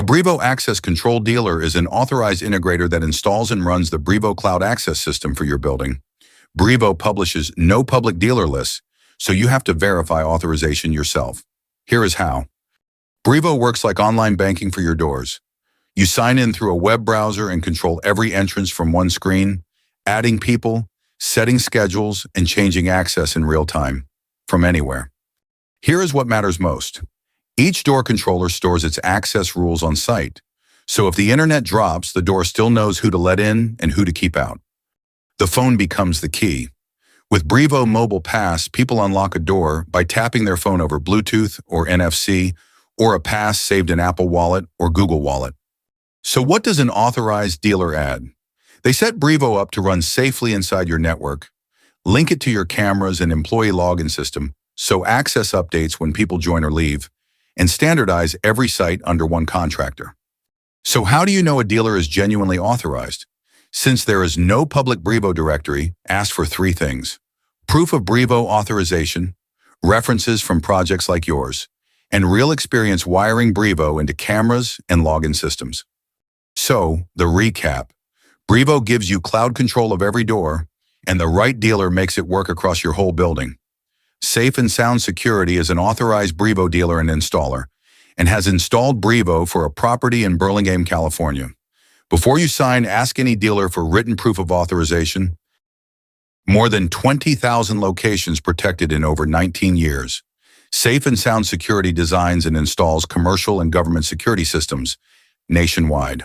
A Brivo Access Control Dealer is an authorized integrator that installs and runs the Brivo Cloud Access System for your building. Brivo publishes no public dealer lists, so you have to verify authorization yourself. Here is how. Brivo works like online banking for your doors. You sign in through a web browser and control every entrance from one screen, adding people, setting schedules, and changing access in real time, from anywhere. Here is what matters most. Each door controller stores its access rules on site, so if the internet drops, the door still knows who to let in and who to keep out. The phone becomes the key. With Brivo Mobile Pass, people unlock a door by tapping their phone over Bluetooth or NFC, or a pass saved in Apple Wallet or Google Wallet. So what does an authorized dealer add? They set Brivo up to run safely inside your network, link it to your cameras and employee login system, so access updates when people join or leave, and standardize every site under one contractor. So how do you know a dealer is genuinely authorized? Since there is no public Brivo directory, ask for three things: proof of Brivo authorization, references from projects like yours, and real experience wiring Brivo into cameras and login systems. So, the recap. Brivo gives you cloud control of every door, and the right dealer makes it work across your whole building. Safe and Sound Security is an authorized Brivo dealer and installer, and has installed Brivo for a property in Burlingame, California. Before you sign, ask any dealer for written proof of authorization. More than 20,000 locations protected in over 19 years. Safe and Sound Security designs and installs commercial and government security systems nationwide.